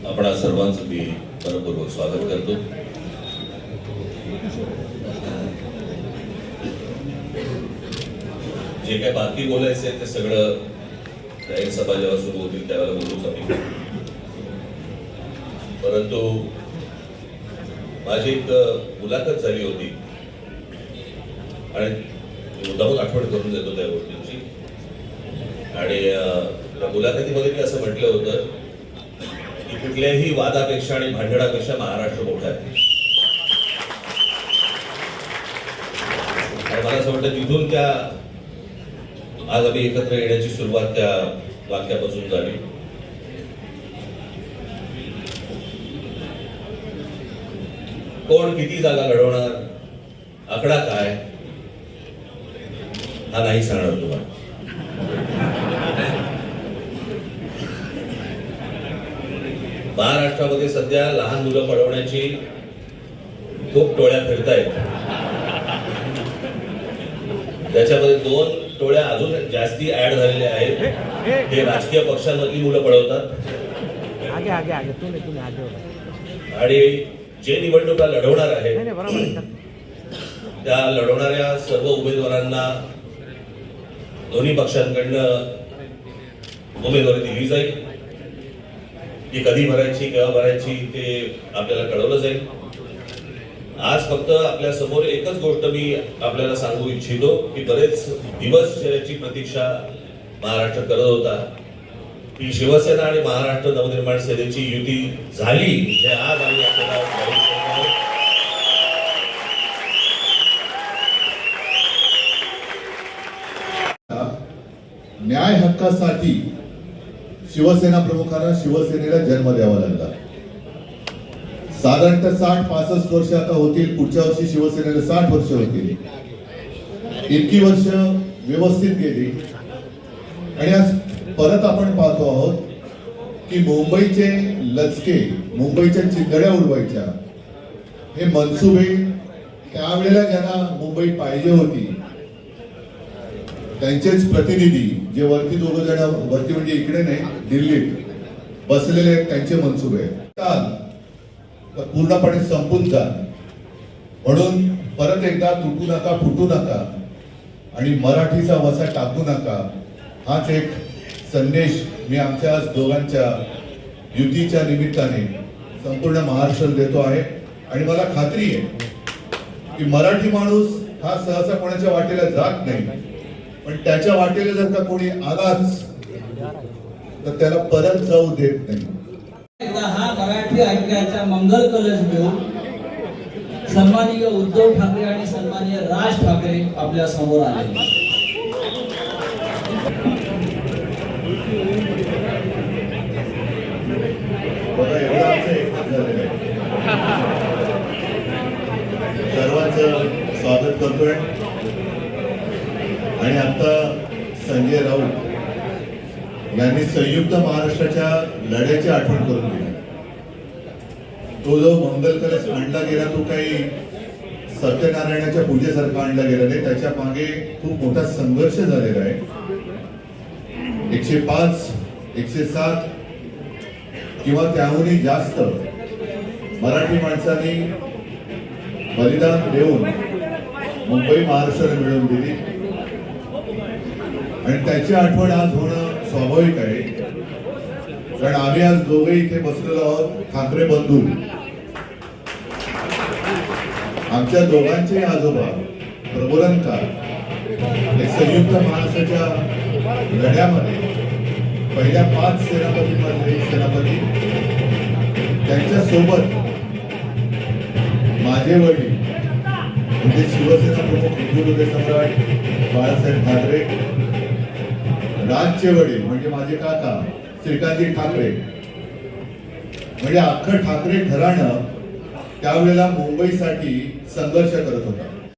आपणा सर्वांचं मी मनपूर्वक स्वागत करतो. जे काय बाकी बोलायचं आहे ते सगळं जाहीर सभा जेव्हा सुरू होतील त्यावेळेला बोलूच आम्ही. परंतु माझी एक मुलाखत झाली होती आणि मुद्दामून आठवण करून देतो त्या गोष्टींची. आणि त्या मुलाखतीमध्ये मी असं म्हटलं होतं की कुठल्याही वादापेक्षा आणि भांडणापेक्षा महाराष्ट्र मोठा आहे. आणि मला असं वाटतं तिथून त्या आज आम्ही एकत्र येण्याची सुरुवात त्या वाक्यापासून झाली. कोण किती जागा लढवणार, आकडा काय हा नाही सांगणार तुम्हाला. महाराष्ट्रामध्ये सध्या लहान मुलं पळवण्याची खूप टोळ्या फिरतायत. त्याच्यामध्ये 2 टोळ्या अजून जास्ती ऍड झालेल्या आहेत. ते राजकीय पक्षांमधली मुलं पळवतात आणि जे निवडणुका लढवणार आहेत त्या लढवणाऱ्या सर्व उमेदवारांना दोन्ही पक्षांकडनं उमेदवारी दिली जाईल. ती कधी भरायची, केव्हा भरायची ते आपल्याला कळवलं जाईल. आज फक्त आपल्या समोर एकच गोष्ट मी आपल्याला सांगू इच्छितो की बरेच दिवस याची प्रतीक्षा महाराष्ट्र करत होता की शिवसेना आणि महाराष्ट्र नवनिर्माण सेनेची युती झाली हे आज आम्ही आपल्याला न्याय हक्कासाठी शिवसेना प्रमुखांना शिवसेनेला जन्म द्यावा लागला. साधारणतः 60-65 वर्ष आता होतील. पुढच्या वर्षी शिवसेनेला 60 वर्ष होतील. इतकी वर्ष व्यवस्थित गेली आणि आज परत आपण पाहतो आहोत की मुंबईचे लचके, मुंबईच्या चिंधड्या उडवायच्या हे मनसुबे त्यावेळेला ज्यांना मुंबई पाहिजे होती त्यांचेच प्रतिनिधी जे वरती 2 जण, वरती म्हणजे इकडे नाही दिल्लीत बसलेले आहेत, त्यांचे मनसुबे पूर्णपणे संपून जा. म्हणून परत एकदा तुटू नका, फुटू नका आणि मराठीचा वसा टाकू नका हाच एक संदेश मी आमच्या दोघांच्या युतीच्या निमित्ताने संपूर्ण महाराष्ट्राला देतो आहे. आणि मला खात्री आहे की मराठी माणूस हा सहसा कोणाच्या वाटेला जात नाही, पण त्याच्या वाटेला जर का कोणी आलाच तर त्याला परत जाऊ देत नाही. हा मराठी ऐक्याचा मंगल कलश घेऊन सन्माननीय उद्धव ठाकरे आणि सन्माननीय राज ठाकरे आपल्या समोर आले. सर्वांचं स्वागत करतोय. आणि आता संजय राऊत यांनी संयुक्त महाराष्ट्राच्या लढ्याची आठवण करून दिली. तो जो मंगल कलश आणला गेला तो काही सत्यनारायणाच्या पूजेसारखा आणला गेला नाही. त्याच्या मागे खूप मोठा संघर्ष झालेला आहे. 105, 107 किंवा त्याहूनही जास्त मराठी माणसांनी बलिदान देऊन मुंबई महाराष्ट्राला मिळवून दिली आणि त्याची आठवण आज होणं स्वाभाविक आहे. कारण आम्ही आज दोघे इथे बसलेलो आहोत, ठाकरे बंधू. आमच्या दोघांचे आजोबा प्रबोधनकार संयुक्त महाराष्ट्राच्या लढ्यामध्ये पहिल्या 5 सेनापतींमधले एक सेनापती. त्यांच्या सोबत माझे वडील म्हणजे शिवसेना प्रमुख हिंदू सम्राट बाळासाहेब ठाकरे, राजचे वडील म्हणजे माझे काका श्रीकांतजी ठाकरे, म्हणजे अख्खं ठाकरे घराणं त्यावेळेला मुंबईसाठी संघर्ष करत होता.